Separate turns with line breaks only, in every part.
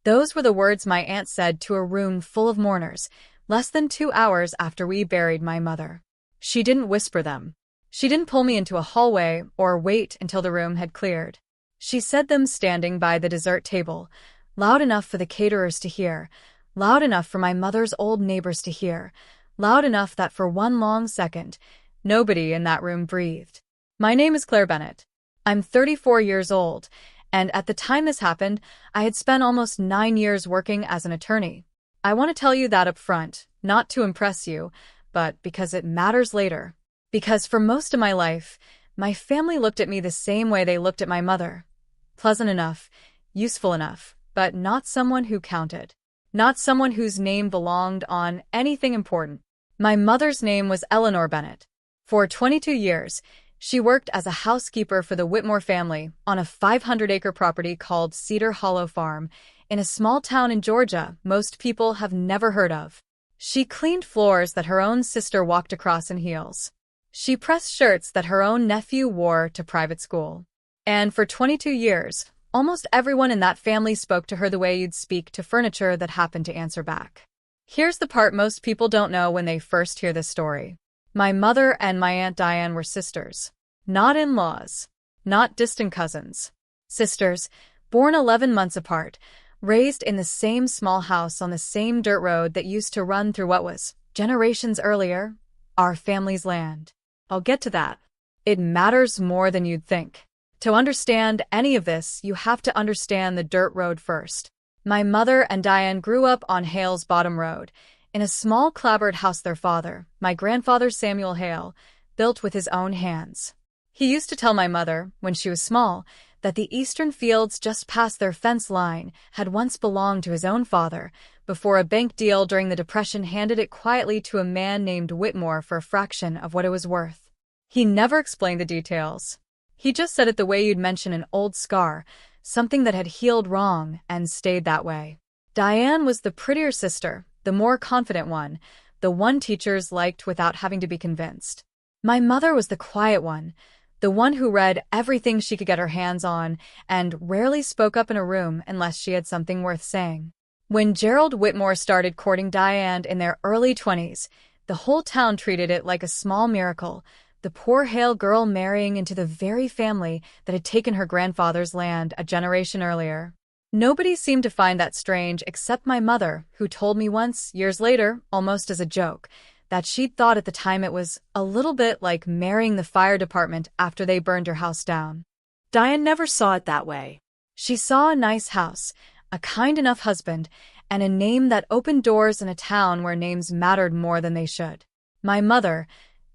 Those were the words my aunt said to a room full of mourners, less than 2 hours after we buried my mother. She didn't whisper them. She didn't pull me into a hallway or wait until the room had cleared. She said them standing by the dessert table, loud enough for the caterers to hear, loud enough for my mother's old neighbors to hear, loud enough that for one long second, nobody in that room breathed. My name is Claire Bennett. I'm 34 years old, and at the time this happened, I had spent almost 9 years working as an attorney. I want to tell you that up front, not to impress you, but because it matters later. Because for most of my life, my family looked at me the same way they looked at my mother. Pleasant enough, useful enough, but not someone who counted. Not someone whose name belonged on anything important. My mother's name was Eleanor Bennett. For 22 years, she worked as a housekeeper for the Whitmore family on a 500-acre property called Cedar Hollow Farm in a small town in Georgia most people have never heard of. She cleaned floors that her own sister walked across in heels. She pressed shirts that her own nephew wore to private school. And for 22 years, almost everyone in that family spoke to her the way you'd speak to furniture that happened to answer back. Here's the part most people don't know when they first hear this story. My mother and my Aunt Diane were sisters. Not in-laws. Not distant cousins. Sisters, born 11 months apart, raised in the same small house on the same dirt road that used to run through what was, generations earlier, our family's land. I'll get to that. It matters more than you'd think. To understand any of this, you have to understand the dirt road first. My mother and Diane grew up on Hale's Bottom Road, in a small clapboard house their father, my grandfather Samuel Hale, built with his own hands. He used to tell my mother, when she was small, that the eastern fields just past their fence line had once belonged to his own father, before a bank deal during the Depression handed it quietly to a man named Whitmore for a fraction of what it was worth. He never explained the details. He just said it the way you'd mention an old scar, something that had healed wrong and stayed that way. Diane was the prettier sister, the more confident one, the one teachers liked without having to be convinced. My mother was the quiet one, the one who read everything she could get her hands on and rarely spoke up in a room unless she had something worth saying. When Gerald Whitmore started courting Diane in their early 20s, the whole town treated it like a small miracle, the poor Hale girl marrying into the very family that had taken her grandfather's land a generation earlier. Nobody seemed to find that strange except my mother, who told me once, years later, almost as a joke, that she'd thought at the time it was a little bit like marrying the fire department after they burned her house down. Diane never saw it that way. She saw a nice house, a kind enough husband, and a name that opened doors in a town where names mattered more than they should. My mother,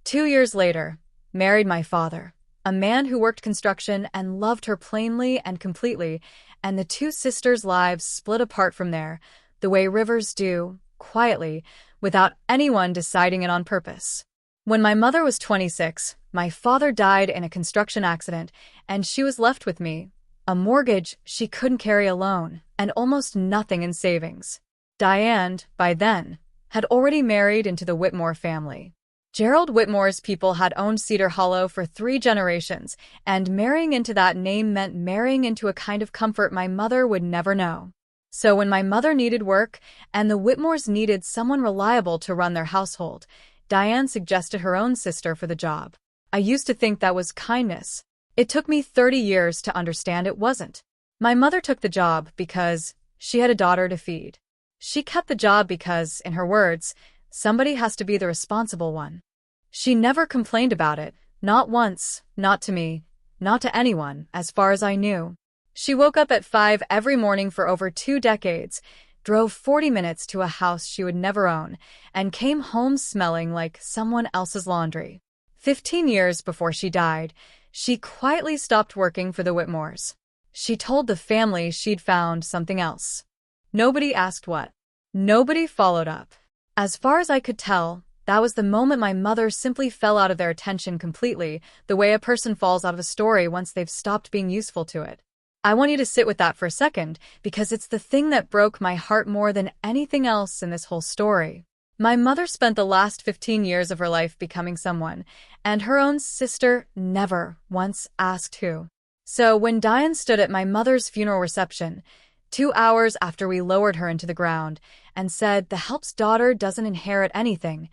2 years later, married my father, a man who worked construction and loved her plainly and completely, and the two sisters' lives split apart from there, the way rivers do, quietly, without anyone deciding it on purpose. When my mother was 26, my father died in a construction accident, and she was left with me, a mortgage she couldn't carry alone, and almost nothing in savings. Diane, by then, had already married into the Whitmore family. Gerald Whitmore's people had owned Cedar Hollow for 3 generations, and marrying into that name meant marrying into a kind of comfort my mother would never know. So when my mother needed work, and the Whitmores needed someone reliable to run their household, Diane suggested her own sister for the job. I used to think that was kindness. It took me 30 years to understand it wasn't. My mother took the job because she had a daughter to feed. She kept the job because, in her words, somebody has to be the responsible one. She never complained about it, not once, not to me, not to anyone, as far as I knew. She woke up at 5 every morning for over 2 decades, drove 40 minutes to a house she would never own, and came home smelling like someone else's laundry. 15 years before she died, she quietly stopped working for the Whitmores. She told the family she'd found something else. Nobody asked what. Nobody followed up. As far as I could tell, that was the moment my mother simply fell out of their attention completely, the way a person falls out of a story once they've stopped being useful to it. I want you to sit with that for a second, because it's the thing that broke my heart more than anything else in this whole story. My mother spent the last 15 years of her life becoming someone, and her own sister never once asked who. So when Diane stood at my mother's funeral reception, 2 hours after we lowered her into the ground, and said the help's daughter doesn't inherit anything.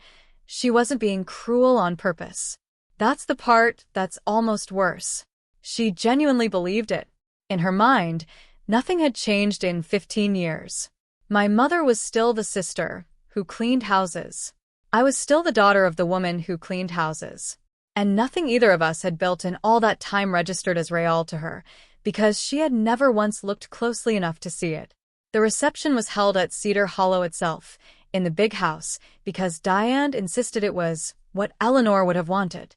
She wasn't being cruel on purpose. That's the part that's almost worse. She genuinely believed it. In her mind, nothing had changed in 15 years. My mother was still the sister who cleaned houses. I was still the daughter of the woman who cleaned houses. And nothing either of us had built in all that time registered as real to her, because she had never once looked closely enough to see it. The reception was held at Cedar Hollow itself, in the big house, because Diane insisted it was what Eleanor would have wanted.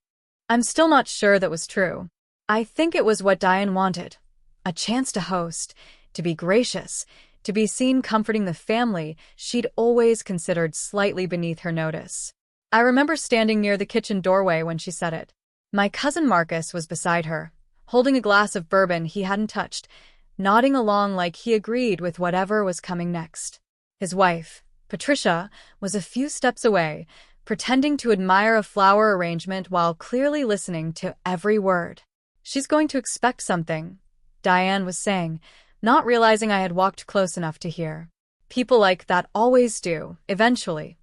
I'm still not sure that was true. I think it was what Diane wanted. A chance to host, to be gracious, to be seen comforting the family she'd always considered slightly beneath her notice. I remember standing near the kitchen doorway when she said it. My cousin Marcus was beside her, holding a glass of bourbon he hadn't touched, nodding along like he agreed with whatever was coming next. His wife, Patricia, was a few steps away, pretending to admire a flower arrangement while clearly listening to every word. She's going to expect something, Diane was saying, not realizing I had walked close enough to hear. People like that always do, eventually.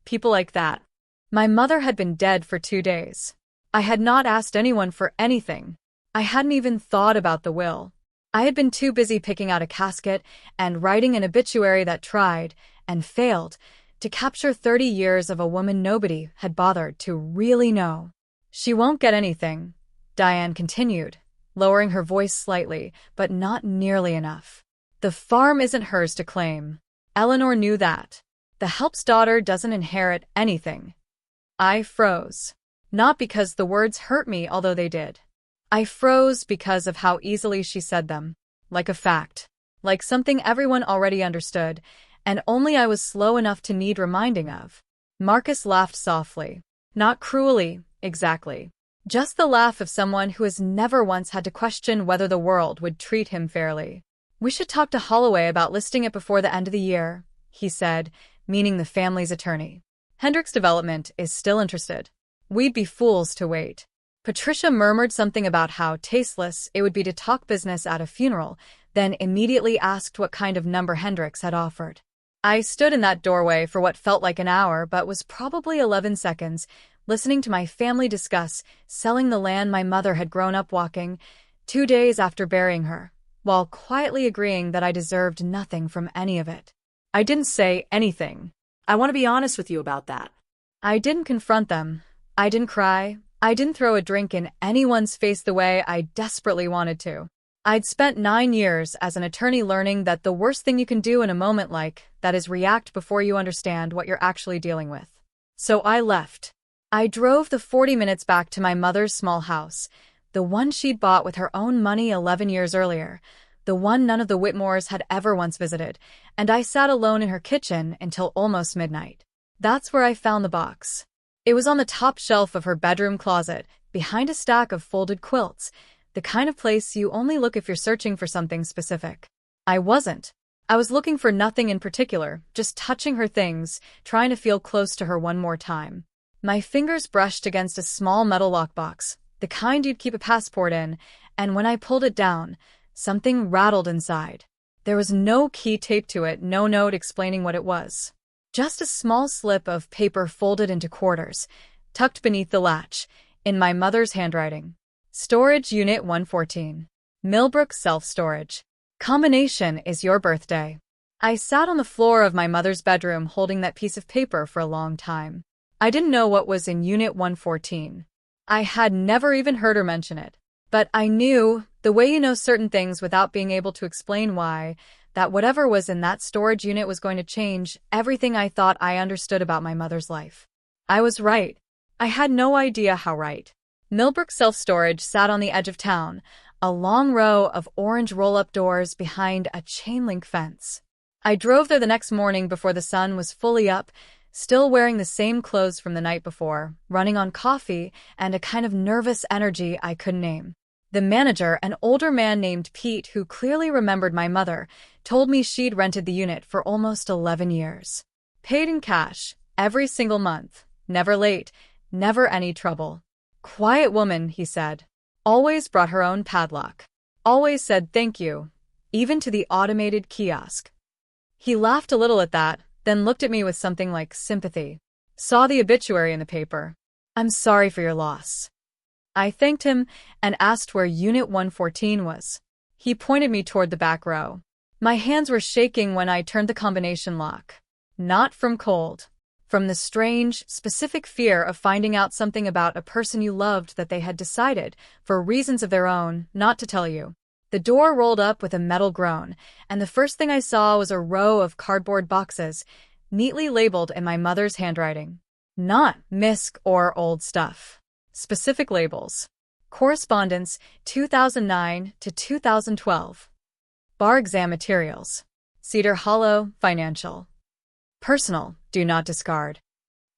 People like that. My mother had been dead for 2 days. I had not asked anyone for anything. I hadn't even thought about the will. I had been too busy picking out a casket and writing an obituary that tried, and failed, to capture 30 years of a woman nobody had bothered to really know. She won't get anything, Diane continued, lowering her voice slightly, but not nearly enough. The farm isn't hers to claim. Eleanor knew that. The help's daughter doesn't inherit anything. I froze. Not because the words hurt me, although they did. I froze because of how easily she said them. Like a fact. Like something everyone already understood, and only I was slow enough to need reminding of. Marcus laughed softly. Not cruelly, exactly. Just the laugh of someone who has never once had to question whether the world would treat him fairly. We should talk to Holloway about listing it before the end of the year, he said, meaning the family's attorney. Hendrick's development is still interested. We'd be fools to wait. Patricia murmured something about how tasteless it would be to talk business at a funeral, then immediately asked what kind of number Hendricks had offered. I stood in that doorway for what felt like an hour but was probably 11 seconds, listening to my family discuss selling the land my mother had grown up walking 2 days after burying her, while quietly agreeing that I deserved nothing from any of it. I didn't say anything.
I want to be honest with you about that.
I didn't confront them. I didn't cry. I didn't throw a drink in anyone's face the way I desperately wanted to. I'd spent 9 years as an attorney learning that the worst thing you can do in a moment like that is react before you understand what you're actually dealing with. So I left. I drove the 40 minutes back to my mother's small house, the one she'd bought with her own money 11 years earlier, the one none of the Whitmores had ever once visited, and I sat alone in her kitchen until almost midnight. That's where I found the box. It was on the top shelf of her bedroom closet, behind a stack of folded quilts, the kind of place you only look if you're searching for something specific. I wasn't. I was looking for nothing in particular, just touching her things, trying to feel close to her one more time. My fingers brushed against a small metal lockbox, the kind you'd keep a passport in, and when I pulled it down, something rattled inside. There was no key taped to it, no note explaining what it was. Just a small slip of paper folded into quarters, tucked beneath the latch, in my mother's handwriting. Storage Unit 114. Millbrook Self-Storage. Combination is your birthday. I sat on the floor of my mother's bedroom holding that piece of paper for a long time. I didn't know what was in Unit 114. I had never even heard her mention it. But I knew, the way you know certain things without being able to explain why, that whatever was in that storage unit was going to change everything I thought I understood about my mother's life. I was right. I had no idea how right. Millbrook Self-Storage sat on the edge of town, a long row of orange roll-up doors behind a chain-link fence. I drove there the next morning before the sun was fully up, still wearing the same clothes from the night before, running on coffee and a kind of nervous energy I couldn't name. The manager, an older man named Pete who clearly remembered my mother, told me she'd rented the unit for almost 11 years. Paid in cash, every single month, never late, never any trouble. Quiet woman, he said. Always brought her own padlock. Always said thank you, even to the automated kiosk. He laughed a little at that, then looked at me with something like sympathy. Saw the obituary in the paper. I'm sorry for your loss. I thanked him and asked where Unit 114 was. He pointed me toward the back row. My hands were shaking when I turned the combination lock. Not from cold. From the strange, specific fear of finding out something about a person you loved that they had decided, for reasons of their own, not to tell you. The door rolled up with a metal groan, and the first thing I saw was a row of cardboard boxes, neatly labeled in my mother's handwriting. Not misc or old stuff. Specific labels. Correspondence 2009 to 2012. Bar exam materials. Cedar Hollow, financial. Personal, do not discard.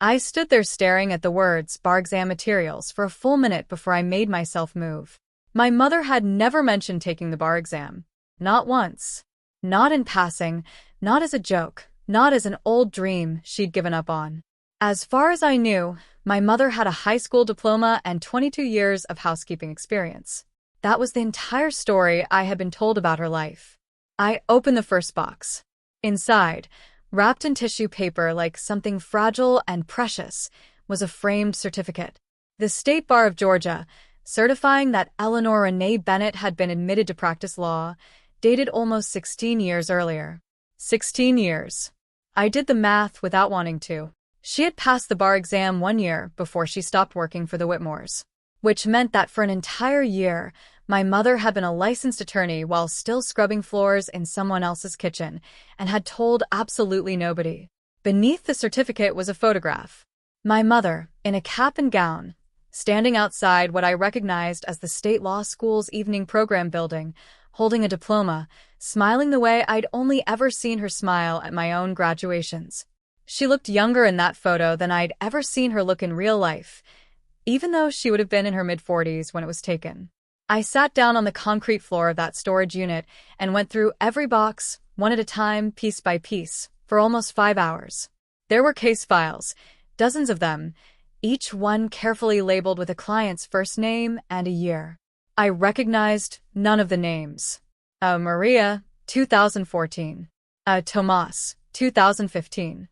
I stood there staring at the words bar exam materials for a full minute before I made myself move. My mother had never mentioned taking the bar exam. Not once. Not in passing, not as a joke, not as an old dream she'd given up on. As far as I knew, my mother had a high school diploma and 22 years of housekeeping experience. That was the entire story I had been told about her life. I opened the first box. Inside, wrapped in tissue paper like something fragile and precious, was a framed certificate. The State Bar of Georgia, certifying that Eleanor Renee Bennett had been admitted to practice law, dated almost 16 years earlier. 16 years. I did the math without wanting to. She had passed the bar exam 1 year before she stopped working for the Whitmores, which meant that for an entire year, my mother had been a licensed attorney while still scrubbing floors in someone else's kitchen and had told absolutely nobody. Beneath the certificate was a photograph. My mother, in a cap and gown, standing outside what I recognized as the state law school's evening program building, holding a diploma, smiling the way I'd only ever seen her smile at my own graduations. She looked younger in that photo than I'd ever seen her look in real life, even though she would have been in her mid-40s when it was taken. I sat down on the concrete floor of that storage unit and went through every box, one at a time, piece by piece, for almost 5 hours. There were case files, dozens of them, each one carefully labeled with a client's first name and a year. I recognized none of the names. Maria, 2014. Tomas, 2015.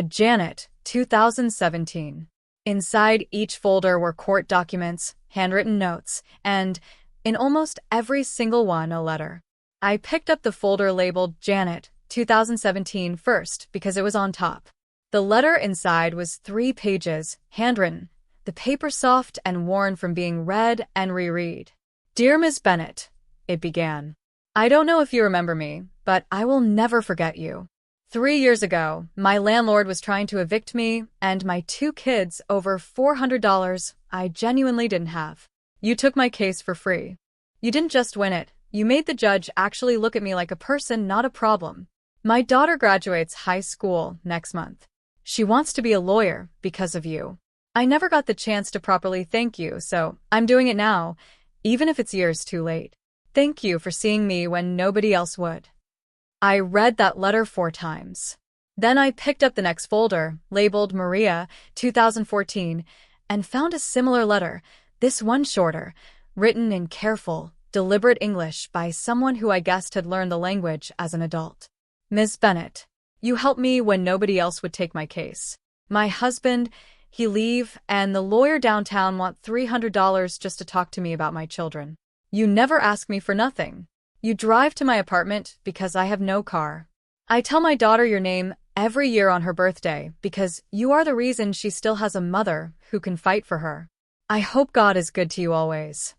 Janet, 2017. Inside each folder were court documents, handwritten notes, and, in almost every single one, a letter. I picked up the folder labeled Janet, 2017 first because it was on top. The letter inside was 3 pages, handwritten, the paper soft and worn from being read and reread. Dear Miss Bennett, it began. I don't know if you remember me, but I will never forget you. 3 years ago, my landlord was trying to evict me and my 2 kids over $400 I genuinely didn't have. You took my case for free. You didn't just win it, you made the judge actually look at me like a person, not a problem. My daughter graduates high school next month. She wants to be a lawyer because of you. I never got the chance to properly thank you, so I'm doing it now, even if it's years too late. Thank you for seeing me when nobody else would. I read that letter 4 times. Then I picked up the next folder, labeled Maria, 2014, and found a similar letter, this one shorter, written in careful, deliberate English by someone who I guessed had learned the language as an adult. Ms. Bennett, you helped me when nobody else would take my case. My husband, he leave, and the lawyer downtown want $300 just to talk to me about my children. You never ask me for nothing. You drive to my apartment because I have no car. I tell my daughter your name every year on her birthday because you are the reason she still has a mother who can fight for her. I hope God is good to you always.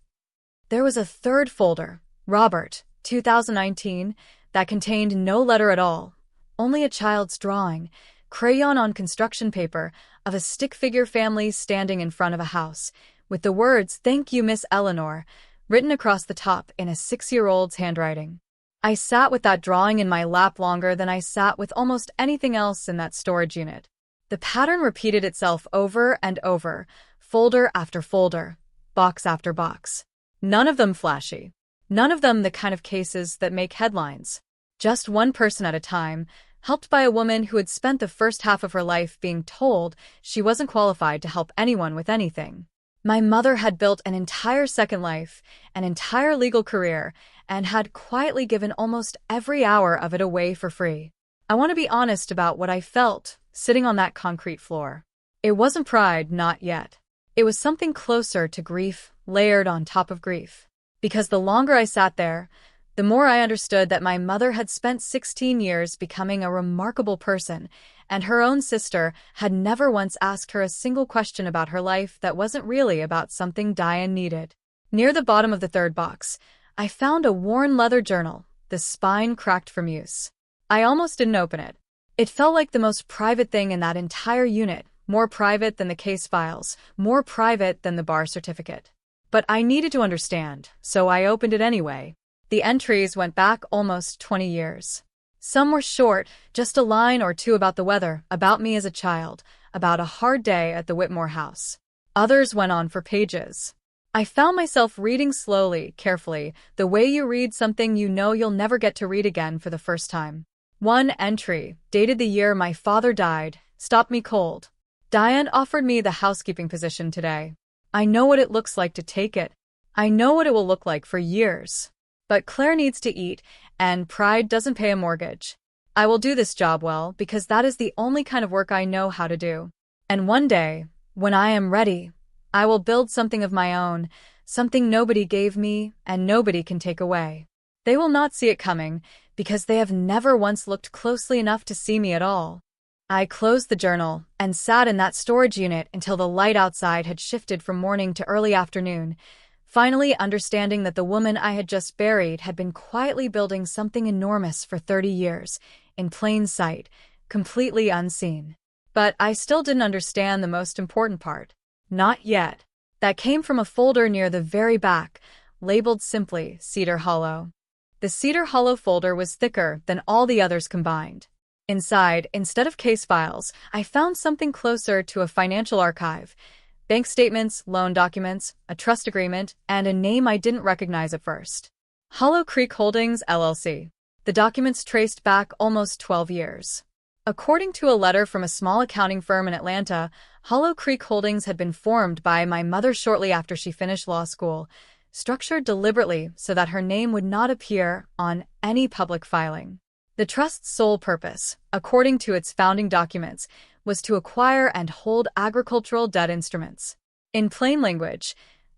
There was a third folder, Robert, 2019, that contained no letter at all, only a child's drawing, crayon on construction paper, of a stick figure family standing in front of a house, with the words, "Thank you, Miss Eleanor," written across the top in a 6-year-old's handwriting. I sat with that drawing in my lap longer than I sat with almost anything else in that storage unit. The pattern repeated itself over and over, folder after folder, box after box. None of them flashy. None of them the kind of cases that make headlines. Just one person at a time, helped by a woman who had spent the first half of her life being told she wasn't qualified to help anyone with anything. My mother had built an entire second life, an entire legal career, and had quietly given almost every hour of it away for free. I want to be honest about what I felt sitting on that concrete floor. It wasn't pride, not yet. It was something closer to grief, layered on top of grief. Because the longer I sat there, the more I understood that my mother had spent 16 years becoming a remarkable person, and her own sister had never once asked her a single question about her life that wasn't really about something Diane needed. Near the bottom of the third box, I found a worn leather journal, the spine cracked from use. I almost didn't open it. It felt like the most private thing in that entire unit, more private than the case files, more private than the bar certificate. But I needed to understand, so I opened it anyway. The entries went back almost 20 years. Some were short, just a line or two about the weather, about me as a child, about a hard day at the Whitmore house. Others went on for pages. I found myself reading slowly, carefully, the way you read something you know you'll never get to read again for the first time. One entry, dated the year my father died, stopped me cold. Diane offered me the housekeeping position today. I know what it looks like to take it. I know what it will look like for years. But Claire needs to eat, and pride doesn't pay a mortgage. I will do this job well because that is the only kind of work I know how to do. And one day, when I am ready, I will build something of my own, something nobody gave me and nobody can take away. They will not see it coming because they have never once looked closely enough to see me at all. I closed the journal and sat in that storage unit until the light outside had shifted from morning to early afternoon, finally understanding that the woman I had just buried had been quietly building something enormous for 30 years, in plain sight, completely unseen. But I still didn't understand the most important part. Not yet. That came from a folder near the very back, labeled simply Cedar Hollow. The Cedar Hollow folder was thicker than all the others combined. Inside, instead of case files, I found something closer to a financial archive. Bank statements, loan documents, a trust agreement, and a name I didn't recognize at first. Hollow Creek Holdings, LLC. The documents traced back almost 12 years. According to a letter from a small accounting firm in Atlanta, Hollow Creek Holdings had been formed by my mother shortly after she finished law school, structured deliberately so that her name would not appear on any public filing. The trust's sole purpose, according to its founding documents, was to acquire and hold agricultural debt instruments. In plain language,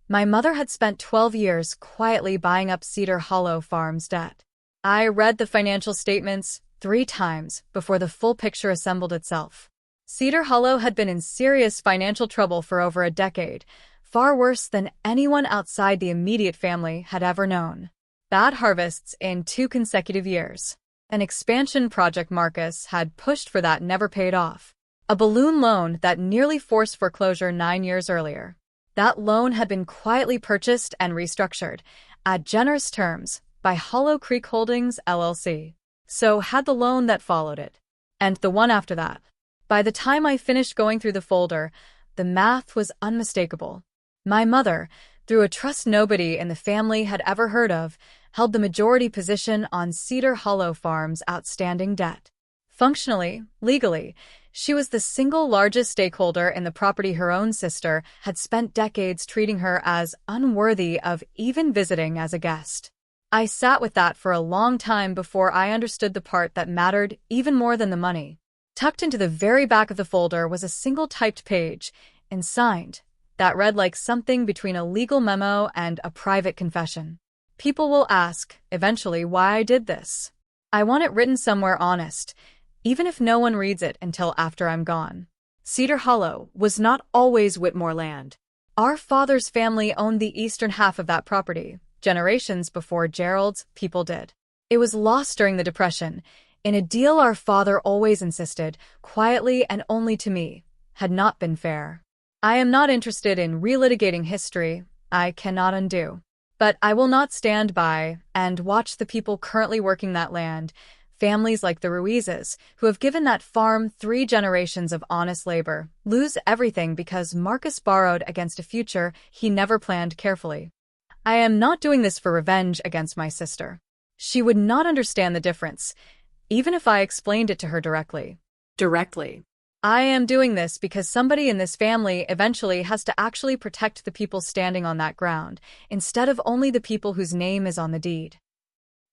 my mother had spent 12 years quietly buying up Cedar Hollow Farm's debt. I read the financial statements 3 times before the full picture assembled itself. Cedar Hollow had been in serious financial trouble for over a decade, far worse than anyone outside the immediate family had ever known. Bad harvests in 2 consecutive years. An expansion project Marcus had pushed for that never paid off. A balloon loan that nearly forced foreclosure 9 years earlier. That loan had been quietly purchased and restructured, at generous terms, by Hollow Creek Holdings, LLC. So had the loan that followed it. And the one after that. By the time I finished going through the folder, the math was unmistakable. My mother, through a trust nobody in the family had ever heard of, held the majority position on Cedar Hollow Farm's outstanding debt. Functionally, legally, she was the single largest stakeholder in the property her own sister had spent decades treating her as unworthy of even visiting as a guest. I sat with that for a long time before I understood the part that mattered even more than the money. Tucked into the very back of the folder was a single typed page, and signed, that read like something between a legal memo and a private confession. People will ask, eventually, why I did this. I want it written somewhere honest, even if no one reads it until after I'm gone. Cedar Hollow was not always Whitmore land. Our father's family owned the eastern half of that property, generations before Gerald's people did. It was lost during the Depression, in a deal our father always insisted, quietly and only to me, had not been fair. I am not interested in relitigating history I cannot undo. But I will not stand by and watch the people currently working that land, families like the Ruizes, who have given that farm 3 generations of honest labor, lose everything because Marcus borrowed against a future he never planned carefully. I am not doing this for revenge against my sister. She would not understand the difference, even if I explained it to her directly. I am doing this because somebody in this family eventually has to actually protect the people standing on that ground, instead of only the people whose name is on the deed.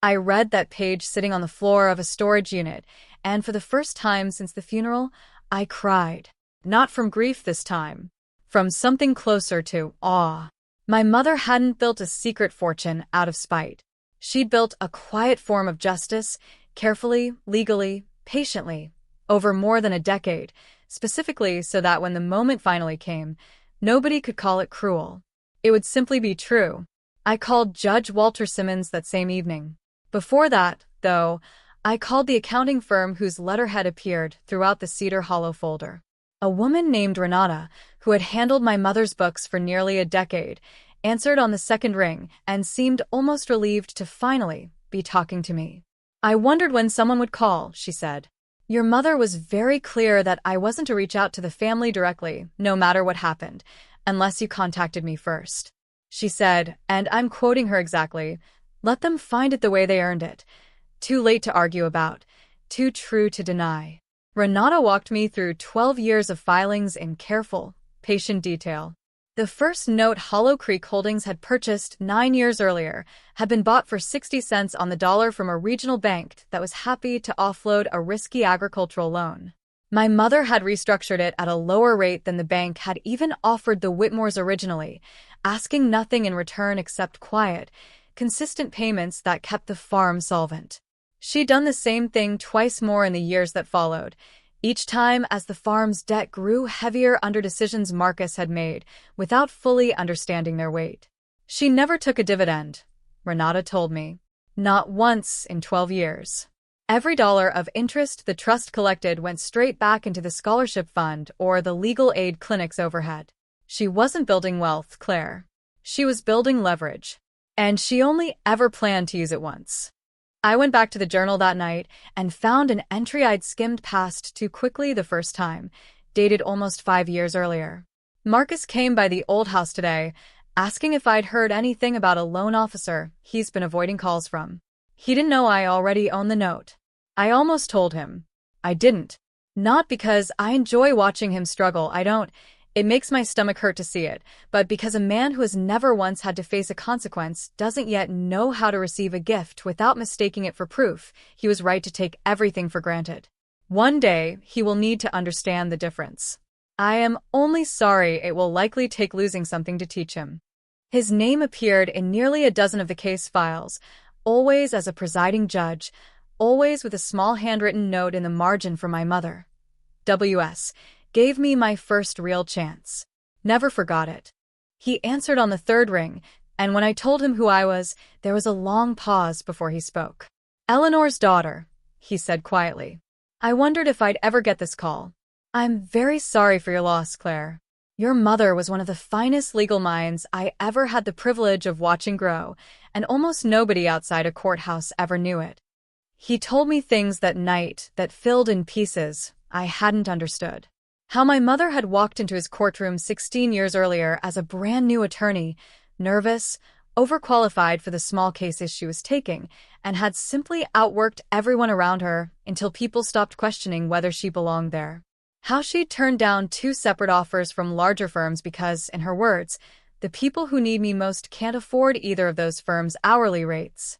I read that page sitting on the floor of a storage unit, and for the first time since the funeral, I cried. Not from grief this time. From something closer to awe. My mother hadn't built a secret fortune out of spite. She'd built a quiet form of justice, carefully, legally, patiently, over more than a decade, specifically so that when the moment finally came, nobody could call it cruel. It would simply be true. I called Judge Walter Simmons that same evening. Before that, though, I called the accounting firm whose letterhead appeared throughout the Cedar Hollow folder. A woman named Renata, who had handled my mother's books for nearly a decade, answered on the second ring and seemed almost relieved to finally be talking to me. "I wondered when someone would call," she said. "Your mother was very clear that I wasn't to reach out to the family directly, no matter what happened, unless you contacted me first. She said, and I'm quoting her exactly, 'Let them find it the way they earned it. Too late to argue about. Too true to deny.'" Renata walked me through 12 years of filings in careful, patient detail. The first note Hollow Creek Holdings had purchased 9 years earlier had been bought for 60 cents on the dollar from a regional bank that was happy to offload a risky agricultural loan. My mother had restructured it at a lower rate than the bank had even offered the Whitmores originally, asking nothing in return except quiet, consistent payments that kept the farm solvent. She'd done the same thing twice more in the years that followed, each time as the farm's debt grew heavier under decisions Marcus had made without fully understanding their weight. She never took a dividend, Renata told me. Not once in 12 years. Every dollar of interest the trust collected went straight back into the scholarship fund or the legal aid clinic's overhead. She wasn't building wealth, Claire. She was building leverage. And she only ever planned to use it once. I went back to the journal that night and found an entry I'd skimmed past too quickly the first time, dated almost 5 years earlier. "Marcus came by the old house today, asking if I'd heard anything about a loan officer he's been avoiding calls from. He didn't know I already owned the note. I almost told him. I didn't. Not because I enjoy watching him struggle, I don't. It makes my stomach hurt to see it, but because a man who has never once had to face a consequence doesn't yet know how to receive a gift without mistaking it for proof. He was right to take everything for granted. One day, he will need to understand the difference. I am only sorry it will likely take losing something to teach him." His name appeared in nearly a dozen of the case files, always as a presiding judge, always with a small handwritten note in the margin for my mother. W.S. gave me my first real chance. Never forgot it. He answered on the third ring, and when I told him who I was, there was a long pause before he spoke. "Eleanor's daughter," he said quietly. "I wondered if I'd ever get this call. I'm very sorry for your loss, Claire. Your mother was one of the finest legal minds I ever had the privilege of watching grow, and almost nobody outside a courthouse ever knew it." He told me things that night that filled in pieces I hadn't understood. How my mother had walked into his courtroom 16 years earlier as a brand new attorney, nervous, overqualified for the small cases she was taking, and had simply outworked everyone around her until people stopped questioning whether she belonged there. How she'd turned down 2 separate offers from larger firms because, in her words, the people who need me most can't afford either of those firms' hourly rates.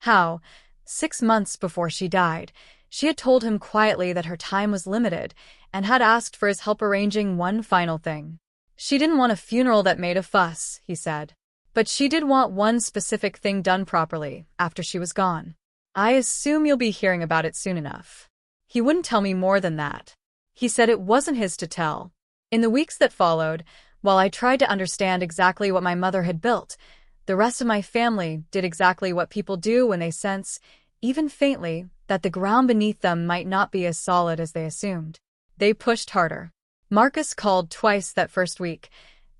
How, 6 months before she died, she had told him quietly that her time was limited and had asked for his help arranging one final thing. She didn't want a funeral that made a fuss, he said. But she did want one specific thing done properly after she was gone. "I assume you'll be hearing about it soon enough." He wouldn't tell me more than that. He said it wasn't his to tell. In the weeks that followed, while I tried to understand exactly what my mother had built, the rest of my family did exactly what people do when they sense, even faintly, that the ground beneath them might not be as solid as they assumed. They pushed harder. Marcus called twice that first week,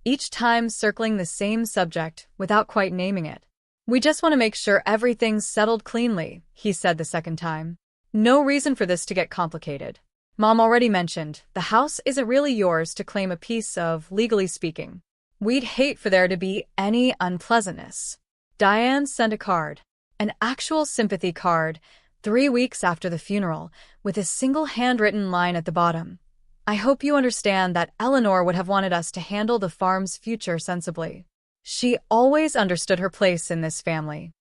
each time circling the same subject without quite naming it. "We just want to make sure everything's settled cleanly," he said the second time. "No reason for this to get complicated. Mom already mentioned, the house isn't really yours to claim a piece of, legally speaking. We'd hate for there to be any unpleasantness." Diane sent a card, an actual sympathy card, 3 weeks after the funeral, with a single handwritten line at the bottom. "I hope you understand that Eleanor would have wanted us to handle the farm's future sensibly. She always understood her place in this family.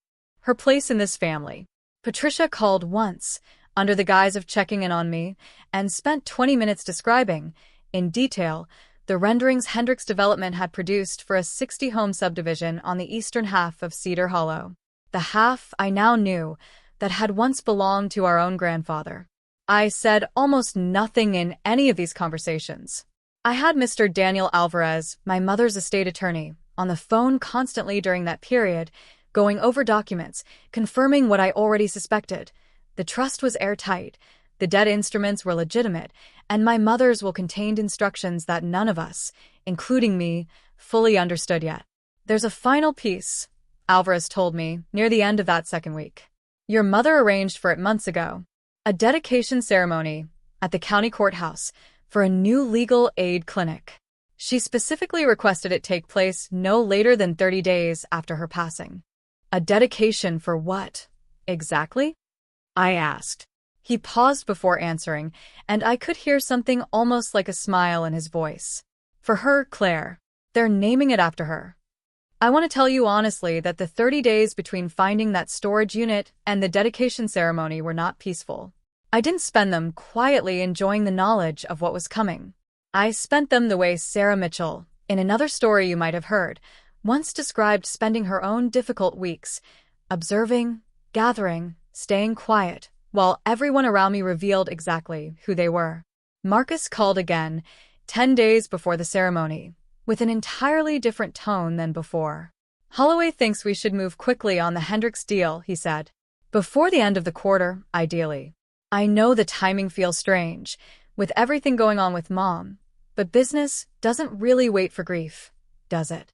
her place in this family. Patricia called once, under the guise of checking in on me, and spent 20 minutes describing, in detail, the renderings Hendricks Development had produced for a 60-home subdivision on the eastern half of Cedar Hollow. The half, I now knew, that had once belonged to our own grandfather. I said almost nothing in any of these conversations. I had Mr. Daniel Alvarez, my mother's estate attorney, on the phone constantly during that period, going over documents, confirming what I already suspected. The trust was airtight, the debt instruments were legitimate, and my mother's will contained instructions that none of us, including me, fully understood yet. There's a final piece, Alvarez told me, near the end of that second week. Your mother arranged for it months ago. A dedication ceremony at the county courthouse for a new legal aid clinic. She specifically requested it take place no later than 30 days after her passing. A dedication for what, exactly? I asked. He paused before answering, and I could hear something almost like a smile in his voice. For her, Claire. They're naming it after her. I want to tell you honestly that the 30 days between finding that storage unit and the dedication ceremony were not peaceful. I didn't spend them quietly enjoying the knowledge of what was coming. I spent them the way Sarah Mitchell, in another story you might have heard, once described spending her own difficult weeks, observing, gathering, staying quiet, while everyone around me revealed exactly who they were. Marcus called again, 10 days before the ceremony, with an entirely different tone than before. Holloway thinks we should move quickly on the Hendricks deal, he said. Before the end of the quarter, ideally. I know the timing feels strange, with everything going on with Mom, but business doesn't really wait for grief, does it?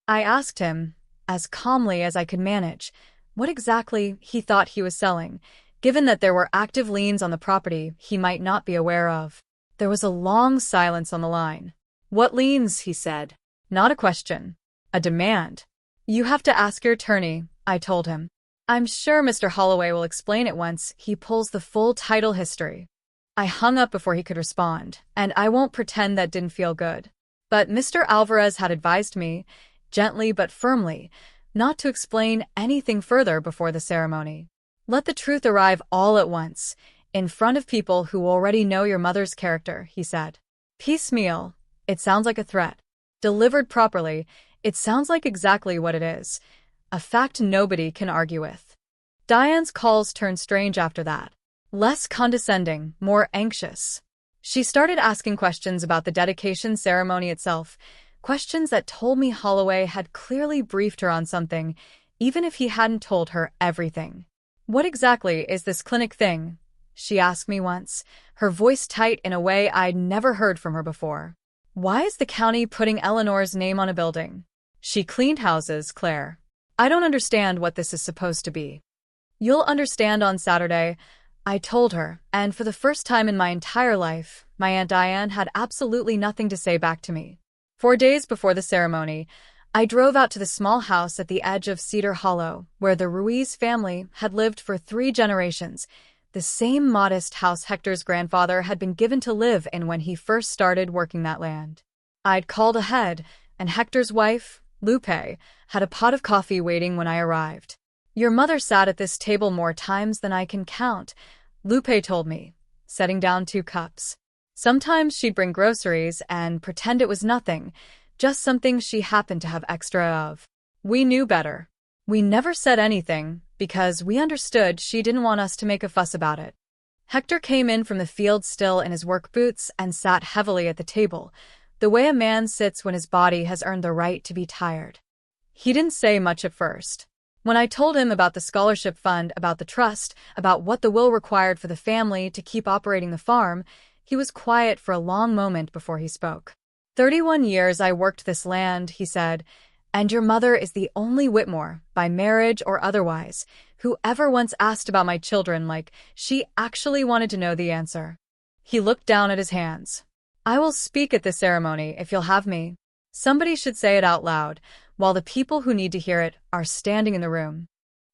I asked him, as calmly as I could manage, what exactly he thought he was selling, given that there were active liens on the property he might not be aware of. There was a long silence on the line. What liens, he said. Not a question. A demand. You have to ask your attorney, I told him. I'm sure Mr. Holloway will explain it once he pulls the full title history. I hung up before he could respond, and I won't pretend that didn't feel good. But Mr. Alvarez had advised me, gently but firmly, not to explain anything further before the ceremony. Let the truth arrive all at once, in front of people who already know your mother's character, he said. Piecemeal, it sounds like a threat. Delivered properly, it sounds like exactly what it is. A fact nobody can argue with. Diane's calls turned strange after that. Less condescending, more anxious. She started asking questions about the dedication ceremony itself, questions that told me Holloway had clearly briefed her on something, even if he hadn't told her everything. What exactly is this clinic thing? She asked me once, her voice tight in a way I'd never heard from her before. Why is the county putting Eleanor's name on a building? She cleaned houses, Claire. I don't understand what this is supposed to be. You'll understand on Saturday, I told her, and for the first time in my entire life, my Aunt Diane had absolutely nothing to say back to me. 4 days before the ceremony, I drove out to the small house at the edge of Cedar Hollow, where the Ruiz family had lived for 3 generations, the same modest house Hector's grandfather had been given to live in when he first started working that land. I'd called ahead, and Hector's wife, Lupe, had a pot of coffee waiting when I arrived. Your mother sat at this table more times than I can count, Lupe told me, setting down 2 cups. Sometimes she'd bring groceries and pretend it was nothing, just something she happened to have extra of. We knew better. We never said anything, because we understood she didn't want us to make a fuss about it. Hector came in from the field still in his work boots and sat heavily at the table, the way a man sits when his body has earned the right to be tired. He didn't say much at first. When I told him about the scholarship fund, about the trust, about what the will required for the family to keep operating the farm, he was quiet for a long moment before he spoke. 31 years I worked this land, he said, and your mother is the only Whitmore, by marriage or otherwise, who ever once asked about my children like she actually wanted to know the answer. He looked down at his hands. I will speak at the ceremony if you'll have me. Somebody should say it out loud, while the people who need to hear it are standing in the room.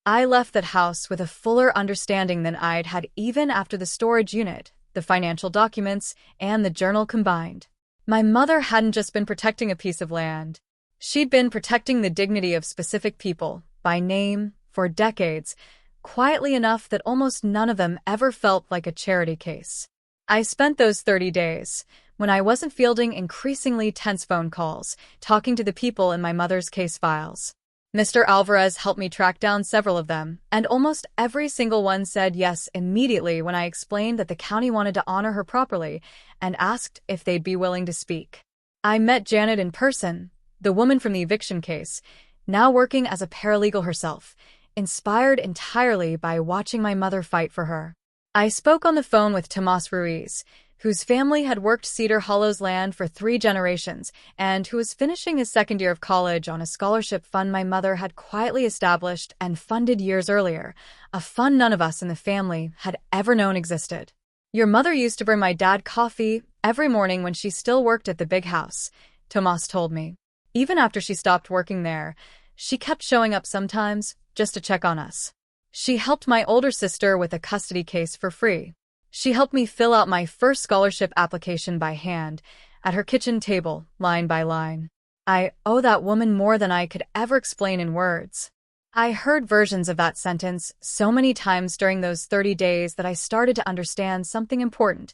I left that house with a fuller understanding than I'd had even after the storage unit, the financial documents, and the journal combined. My mother hadn't just been protecting a piece of land. She'd been protecting the dignity of specific people, by name, for decades, quietly enough that almost none of them ever felt like a charity case. I spent those 30 days, when I wasn't fielding increasingly tense phone calls, talking to the people in my mother's case files. Mr. Alvarez helped me track down several of them, and almost every single one said yes immediately when I explained that the county wanted to honor her properly and asked if they'd be willing to speak. I met Janet in person, the woman from the eviction case, now working as a paralegal herself, inspired entirely by watching my mother fight for her. I spoke on the phone with Tomas Ruiz, whose family had worked Cedar Hollow's land for 3 generations and who was finishing his second year of college on a scholarship fund my mother had quietly established and funded years earlier, a fund none of us in the family had ever known existed. "Your mother used to bring my dad coffee every morning when she still worked at the big house," Tomas told me. "Even after she stopped working there, she kept showing up sometimes just to check on us. She helped my older sister with a custody case for free. She helped me fill out my first scholarship application by hand, at her kitchen table, line by line. I owe that woman more than I could ever explain in words." I heard versions of that sentence so many times during those 30 days that I started to understand something important.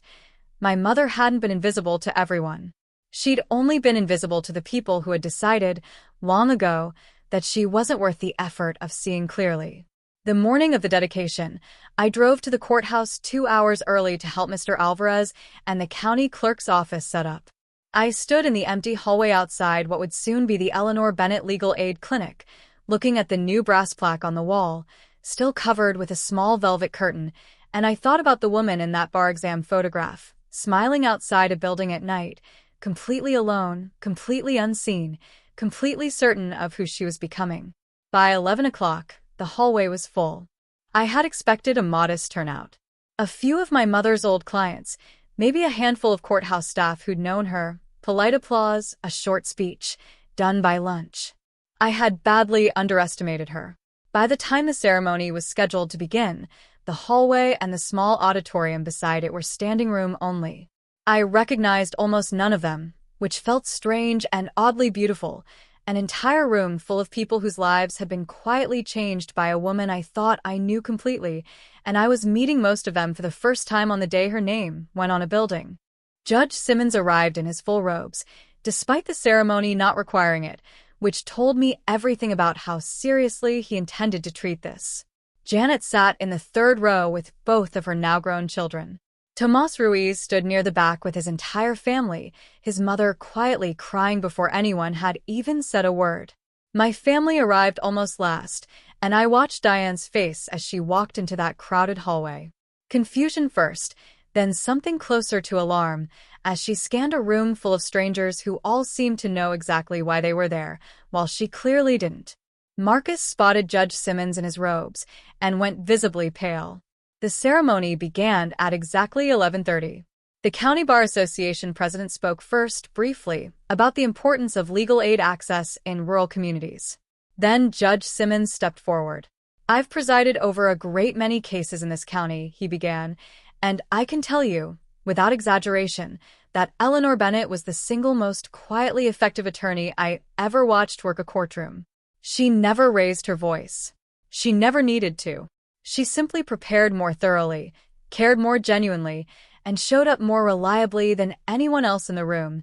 My mother hadn't been invisible to everyone. She'd only been invisible to the people who had decided, long ago, that she wasn't worth the effort of seeing clearly. The morning of the dedication, I drove to the courthouse 2 hours early to help Mr. Alvarez and the county clerk's office set up. I stood in the empty hallway outside what would soon be the Eleanor Bennett Legal Aid Clinic, looking at the new brass plaque on the wall, still covered with a small velvet curtain, and I thought about the woman in that bar exam photograph, smiling outside a building at night, completely alone, completely unseen, completely certain of who she was becoming. By 11 o'clock, the hallway was full. I had expected a modest turnout. A few of my mother's old clients, maybe a handful of courthouse staff who'd known her, polite applause, a short speech, done by lunch. I had badly underestimated her. By the time the ceremony was scheduled to begin, the hallway and the small auditorium beside it were standing room only. I recognized almost none of them, which felt strange and oddly beautiful, an entire room full of people whose lives had been quietly changed by a woman I thought I knew completely, and I was meeting most of them for the first time on the day her name went on a building. Judge Simmons arrived in his full robes, despite the ceremony not requiring it, which told me everything about how seriously he intended to treat this. Janet sat in the 3rd row with both of her now-grown children. Tomas Ruiz stood near the back with his entire family, his mother quietly crying before anyone had even said a word. My family arrived almost last, and I watched Diane's face as she walked into that crowded hallway. Confusion first, then something closer to alarm, as she scanned a room full of strangers who all seemed to know exactly why they were there, while she clearly didn't. Marcus spotted Judge Simmons in his robes, and went visibly pale. The ceremony began at exactly 11:30. The County Bar Association president spoke first, briefly, about the importance of legal aid access in rural communities. Then Judge Simmons stepped forward. "I've presided over a great many cases in this county," he began, "and I can tell you, without exaggeration, that Eleanor Bennett was the single most quietly effective attorney I ever watched work a courtroom. She never raised her voice. She never needed to. She simply prepared more thoroughly, cared more genuinely, and showed up more reliably than anyone else in the room,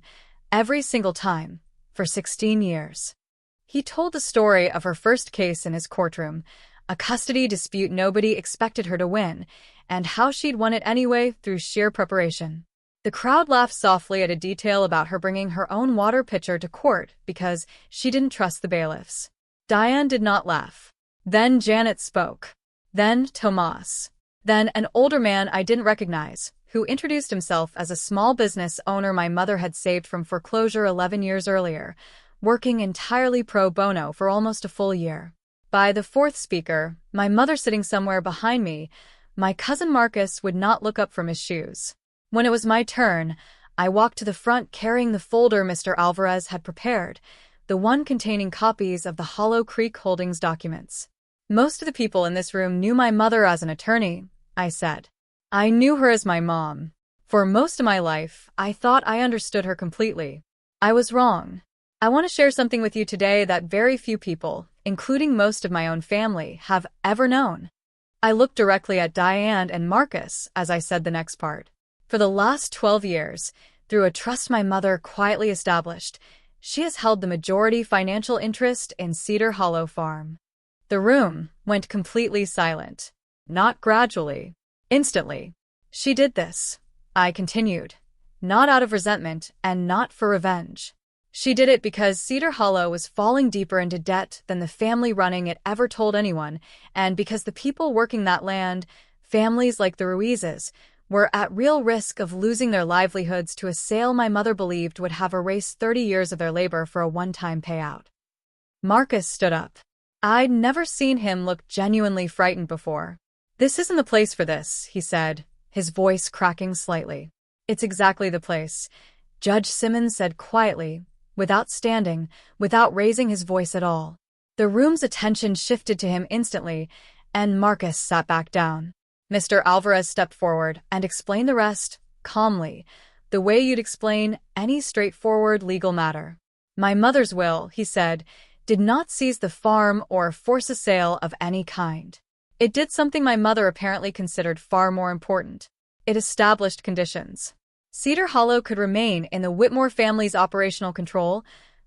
every single time, for 16 years. He told the story of her first case in his courtroom, a custody dispute nobody expected her to win, and how she'd won it anyway through sheer preparation. The crowd laughed softly at a detail about her bringing her own water pitcher to court because she didn't trust the bailiffs. Diane did not laugh. Then Janet spoke. Then Tomas. Then an older man I didn't recognize, who introduced himself as a small business owner my mother had saved from foreclosure 11 years earlier, working entirely pro bono for almost a full year. By the 4th speaker, my mother sitting somewhere behind me, my cousin Marcus would not look up from his shoes. When it was my turn, I walked to the front carrying the folder Mr. Alvarez had prepared, the one containing copies of the Hollow Creek Holdings documents. "Most of the people in this room knew my mother as an attorney," I said. "I knew her as my mom. For most of my life, I thought I understood her completely. I was wrong. I want to share something with you today that very few people, including most of my own family, have ever known. I looked directly at Diane and Marcus as I said the next part. For the last 12 years, through a trust my mother quietly established, she has held the majority financial interest in Cedar Hollow Farm. The room went completely silent. Not gradually. Instantly. She did this, I continued, not out of resentment and not for revenge. She did it because Cedar Hollow was falling deeper into debt than the family running it ever told anyone, and because the people working that land, families like the Ruizes, were at real risk of losing their livelihoods to a sale my mother believed would have erased 30 years of their labor for a one-time payout. Marcus stood up. I'd never seen him look genuinely frightened before. This isn't the place for this, he said, his voice cracking slightly. It's exactly the place, Judge Simmons said quietly, without raising his voice at all. The room's attention shifted to him instantly, and Marcus sat back down. Mr. Alvarez stepped forward and explained the rest, calmly, the way you'd explain any straightforward legal matter. My mother's will, he said, did not seize the farm or force a sale of any kind. It did something my mother apparently considered far more important. It established conditions. Cedar Hollow could remain in the Whitmore family's operational control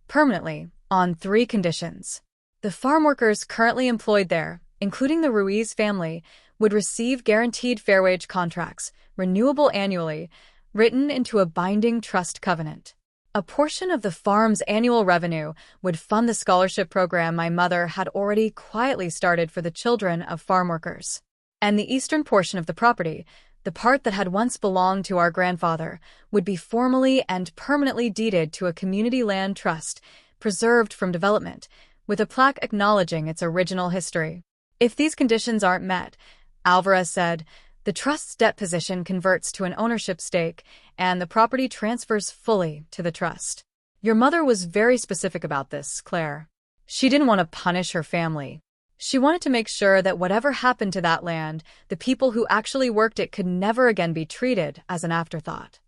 permanently on 3 conditions. The farm workers currently employed there, including the Ruiz family, would receive guaranteed fair wage contracts, renewable annually, written into a binding trust covenant. A portion of the farm's annual revenue would fund the scholarship program my mother had already quietly started for the children of farm workers. And the eastern portion of the property, the part that had once belonged to our grandfather, would be formally and permanently deeded to a community land trust, preserved from development, with a plaque acknowledging its original history. If these conditions aren't met, Alvarez said, the trust's debt position converts to an ownership stake, and the property transfers fully to the trust. Your mother was very specific about this, Claire. She didn't want to punish her family. She wanted to make sure that whatever happened to that land, the people who actually worked it could never again be treated as an afterthought.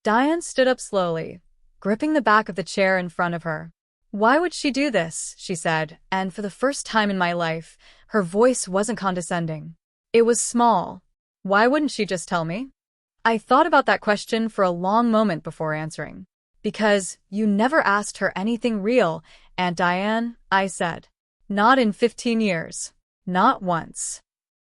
Diane stood up slowly, gripping the back of the chair in front of her. Why would she do this, she said, and for the first time in my life, her voice wasn't condescending. It was small. Why wouldn't she just tell me? I thought about that question for a long moment before answering. Because you never asked her anything real, Aunt Diane, I said. Not in 15 years. Not once.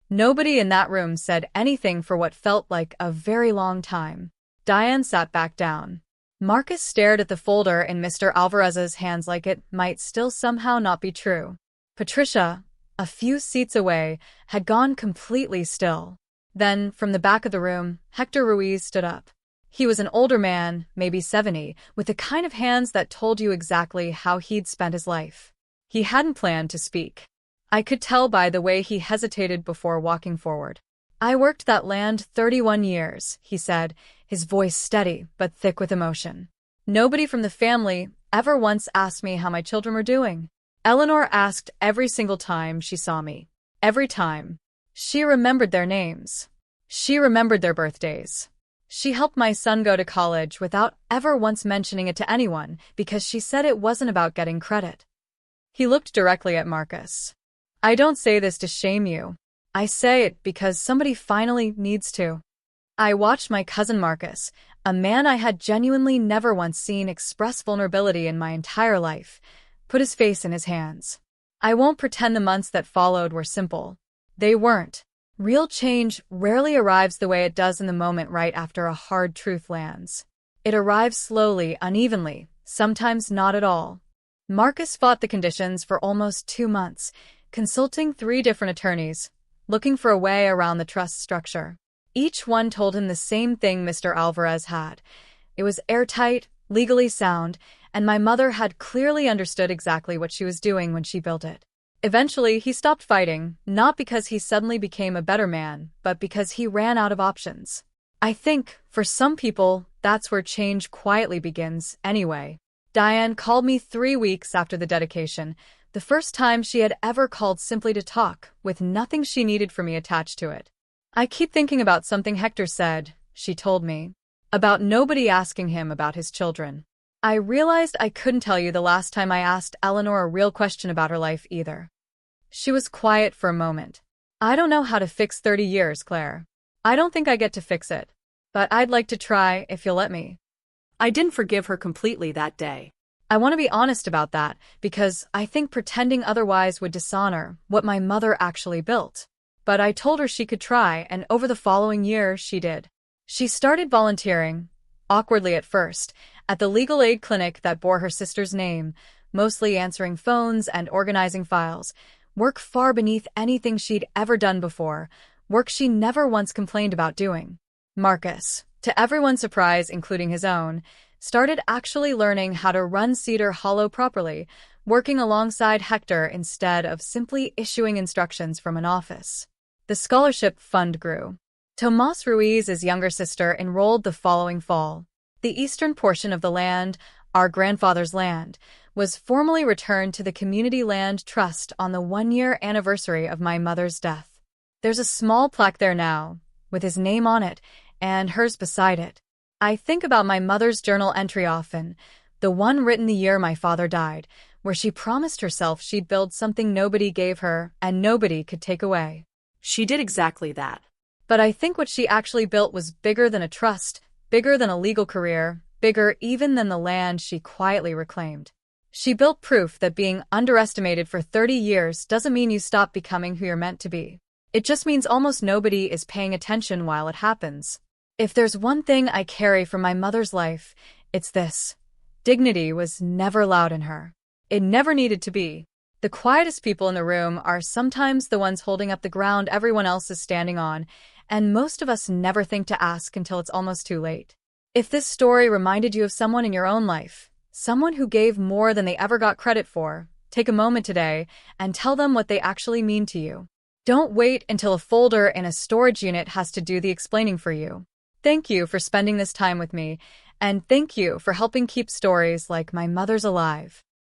Nobody in that room said anything for what felt like a very long time. Diane sat back down. Marcus stared at the folder in Mr. Alvarez's hands like it might still somehow not be true. Patricia, a few seats away, had gone completely still. Then, from the back of the room, Hector Ruiz stood up. He was an older man, maybe 70, with the kind of hands that told you exactly how he'd spent his life. He hadn't planned to speak. I could tell by the way he hesitated before walking forward. I worked that land 31 years, he said, his voice steady but thick with emotion. Nobody from the family ever once asked me how my children were doing. Eleanor asked every single time she saw me. Every time. She remembered their names. She remembered their birthdays. She helped my son go to college without ever once mentioning it to anyone because she said it wasn't about getting credit. He looked directly at Marcus. I don't say this to shame you. I say it because somebody finally needs to. I watched my cousin Marcus, a man I had genuinely never once seen express vulnerability in my entire life, put his face in his hands. I won't pretend the months that followed were simple. They weren't. Real change rarely arrives the way it does in the moment right after a hard truth lands. It arrives slowly, unevenly, sometimes not at all. Marcus fought the conditions for almost 2 months, consulting 3 different attorneys, looking for a way around the trust structure. Each one told him the same thing Mr. Alvarez had. It was airtight, legally sound, and my mother had clearly understood exactly what she was doing when she built it. Eventually, he stopped fighting, not because he suddenly became a better man, but because he ran out of options. I think, for some people, that's where change quietly begins, anyway. Diane called me 3 weeks after the dedication, the first time she had ever called simply to talk, with nothing she needed from me attached to it. I keep thinking about something Hector said, she told me, about nobody asking him about his children. I realized I couldn't tell you the last time I asked Eleanor a real question about her life either. She was quiet for a moment. I don't know how to fix 30 years, Claire. I don't think I get to fix it. But I'd like to try if you'll let me.
I didn't forgive her completely that day.
I want to be honest about that because I think pretending otherwise would dishonor what my mother actually built. But I told her she could try, and over the following year, she did. She started volunteering, awkwardly at first, at the legal aid clinic that bore her sister's name, mostly answering phones and organizing files, work far beneath anything she'd ever done before, work she never once complained about doing. Marcus, to everyone's surprise, including his own, started actually learning how to run Cedar Hollow properly, working alongside Hector instead of simply issuing instructions from an office. The scholarship fund grew. Tomas Ruiz's younger sister enrolled the following fall. The eastern portion of the land, our grandfather's land, was formally returned to the Community Land Trust on the 1-year anniversary of my mother's death. There's a small plaque there now, with his name on it, and hers beside it. I think about my mother's journal entry often, the one written the year my father died, where she promised herself she'd build something nobody gave her and nobody could take away.
She did exactly that.
But I think what she actually built was bigger than a trust, bigger than a legal career, bigger even than the land she quietly reclaimed. She built proof that being underestimated for 30 years doesn't mean you stop becoming who you're meant to be. It just means almost nobody is paying attention while it happens. If there's one thing I carry from my mother's life, it's this. Dignity was never loud in her. It never needed to be. The quietest people in the room are sometimes the ones holding up the ground everyone else is standing on, and most of us never think to ask until it's almost too late. If this story reminded you of someone in your own life, someone who gave more than they ever got credit for, take a moment today and tell them what they actually mean to you. Don't wait until a folder in a storage unit has to do the explaining for you. Thank you for spending this time with me, and thank you for helping keep stories like my mother's alive.